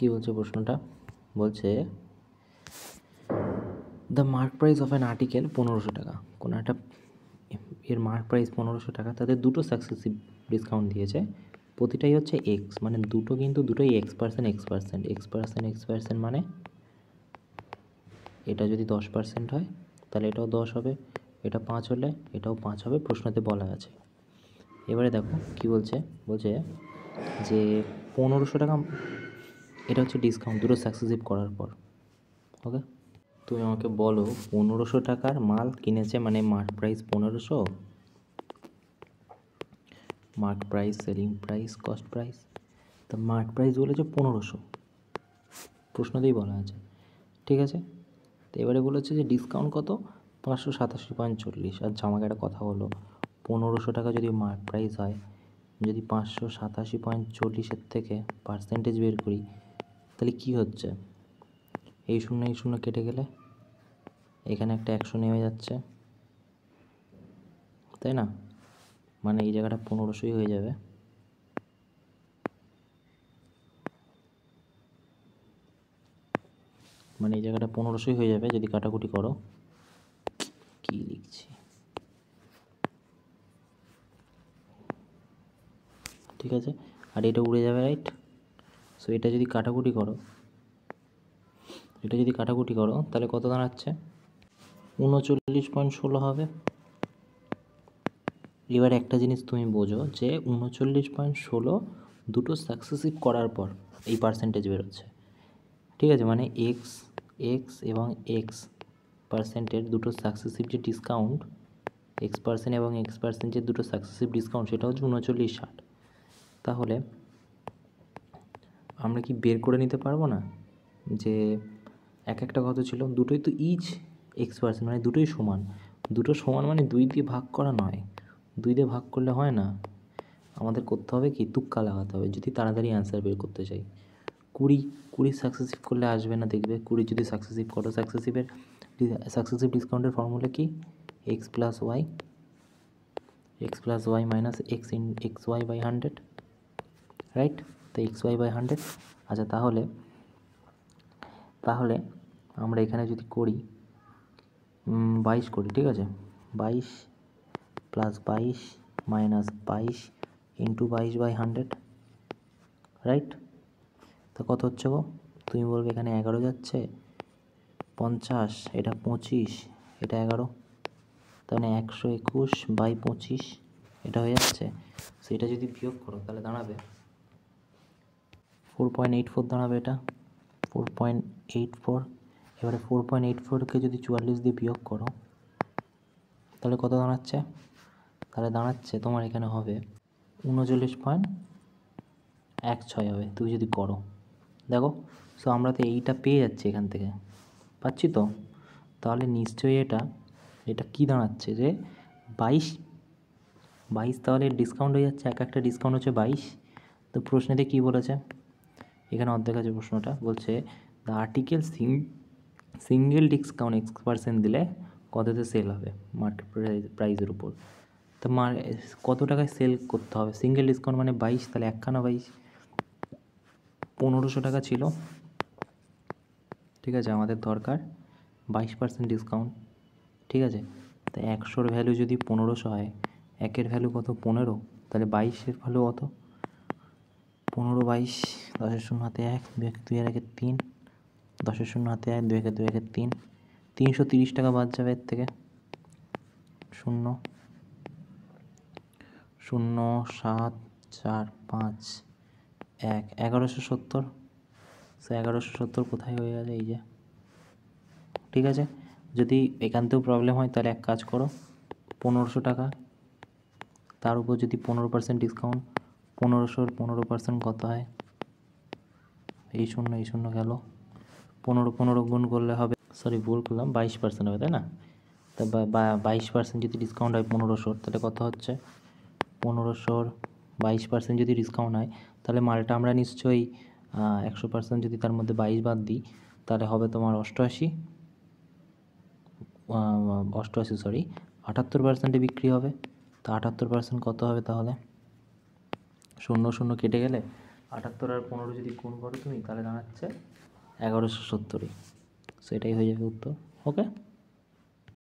কি বলছে প্রশ্নটা? বলছে the mark price of an article 1500 টাকা। কোনো একটা এর মার্ক প্রাইস 1500 টাকা, তাদের দুটো সাকসেসিভ ডিসকাউন্ট দিয়েছে, প্রতিটাই হচ্ছে এক্স, মানে দুটোই এক্স% মানে এটা যদি 10% হয় তাহলে এটাও 10 হবে, এটা 5 হলে এটাও 5 হবে, প্রশ্নতে বলা আছে। এবারে দেখো কি বলছে যে 1500 টাকা, এটা হচ্ছে ডিসকাউন্ট দুটো সাকসেসিভ করার পর। ওকে, তুমি আমাকে বলো 1500 টাকার মাল কিনেছে, মানে mark price 1500, mark price, selling price, cost price. তো মার্ক প্রাইস বলেছে 1500, প্রশ্নতেই বলা আছে, ঠিক আছে। তো এবারে বলেছে যে ডিসকাউন্ট কত, 587.40। আচ্ছা আমাকে একটা কথা বলো, 1500 টাকা যদি মার্ক প্রাইস হয়, যদি 587.40 থেকে পার্সেন্টেজ বের করি তাহলে কি হচ্ছে? এই শূন্য কেটে গেলে এখানে একটা 100 নেমে যাচ্ছে, তাই না? মানে এই জায়গাটা 1500ই হয়ে যাবে। মানে এই জায়গাটা 1500ই হয়ে যাবে যদি কাটাকুটি করো। কি লিখছি, ঠিক আছে। আর এটা উড়ে যাবে, রাইট? সো এটা যদি কাটাকুটি করো তাহলে কত দাঁড়াচ্ছে? 39.16 হবে। এবার একটা জিনিস তুমি বোঝো যে 39.16 দুটো সাকসেসিভ করার পর এই পার্সেন্টেজ বেরোচ্ছে, ঠিক আছে। মানে এক্স এবং এক্স পার্সেন্টের দুটো সাকসেসিভ যে ডিসকাউন্ট, X% এবং X% যে দুটো সাকসেসিভ ডিসকাউন্ট, সেটা হচ্ছে 39.60। তাহলে আমরা কি বের করে নিতে পারবো না যে একটা কত ছিল? দুটোই তো ইচ X%, মানে দুটোই সমান। দুটো সমান মানে 2 দিয়ে ভাগ করা নয়, 2 দিয়ে ভাগ করলে হয় না, আমাদের করতে হবে কি, তুক্কা লাগাতে হবে যদি তাড়াতাড়ি অ্যান্সার বের করতে চাই। 20 সাকসেসিভ করলে আসবে না, দেখবে 20 যদি সাকসেসিভ করো, সাকসেসিভ ডিসকাউন্টের ফর্মুলা কি? X plus y minus x y by 100, right? তো এক্স ওয়াই বাই 100। আচ্ছা তাহলে আমরা এখানে যদি করি 22 করি, ঠিক আছে, 22 plus 22 minus 22 into 22 by 100, right? তো কত হচ্ছে গো? তুমি বলবে এখানে 11 যাচ্ছে, 50, এটা 25, এটা 11, তাহলে 121 বাই 25 এটা হয়ে যাচ্ছে। সেটা যদি বিয়োগ করো তাহলে দাঁড়াবে 4.84 দাঁড়াবে, এটা 4.84। এবারে 4.84কে যদি 44 দিয়ে বিয়োগ করো তাহলে কত দাঁড়াচ্ছে? তাহলে দাঁড়াচ্ছে তোমার এখানে হবে 39.16 হবে, তুমি যদি করো, দেখো। সো আমরা তো এইটা পেয়ে যাচ্ছি এখান থেকে, পাচ্ছি তো। তাহলে নিশ্চয়ই এটা কি দাঁড়াচ্ছে যে 22, তাহলে ডিসকাউন্ট হয়ে যাচ্ছে, একটা ডিসকাউন্ট হচ্ছে 22। তো প্রশ্নেতে কি বলেছে, এখানে অর্ধেক আছে প্রশ্নটা, বলছে the article single discount X% দিলে কততে সেল হবে মার্কেট প্রাইসের উপর। তো কত টাকায় সেল করতে হবে? সিঙ্গেল ডিসকাউন্ট মানে 22, তাহলে 22, 1500 টাকা ছিল, ঠিক আছে। আমাদের দরকার 22% ডিসকাউন্ট, ঠিক আছে। তো 100-র ভ্যালু যদি 1500 হয়, 1-এর ভ্যালু কত? 15, তাহলে 22-এর ভ্যালু কত? 15, 22, 10-এর শূন্য হাতে 1, 2-এর 1-এ 3, 10-এর শূন্য হাতে 1, 2-এর 2-এ 3, 330 টাকা বাদ যাবে এর থেকে। 0 0 7 4 5 1, 1170। সে 1170 কোথায় হয়ে গেছে? এই যে, ঠিক আছে। যদি এখানতেও প্রবলেম হয় তাহলে এক কাজ করো, 1500 টাকা, তার উপর যদি 15% ডিসকাউন্ট, 1500-র 15% কত হয়? এই শূন্য গেল, 15 গুণ করলে হবে, সরি ভুল করলাম, 22% হবে, তাই না? তা 22% যদি ডিসকাউন্ট হয় 1500-র, তাহলে কত হচ্ছে? 1500-র 22% যদি ডিসকাউন্ট হয় তাহলে মালটা আমরা নিশ্চয়ই 100% যদি তার মধ্যে 22 বাদ দিই তাহলে হবে তোমার 78% বিক্রি হবে। তো 78% কত হবে তাহলে? 0 কেটে গেলে 78 আর 15 যদি গুণ করো তুমি, তাহলে দাঁড়াচ্ছে 1170। সেটাই হয়ে যাবে উত্তর। ওকে।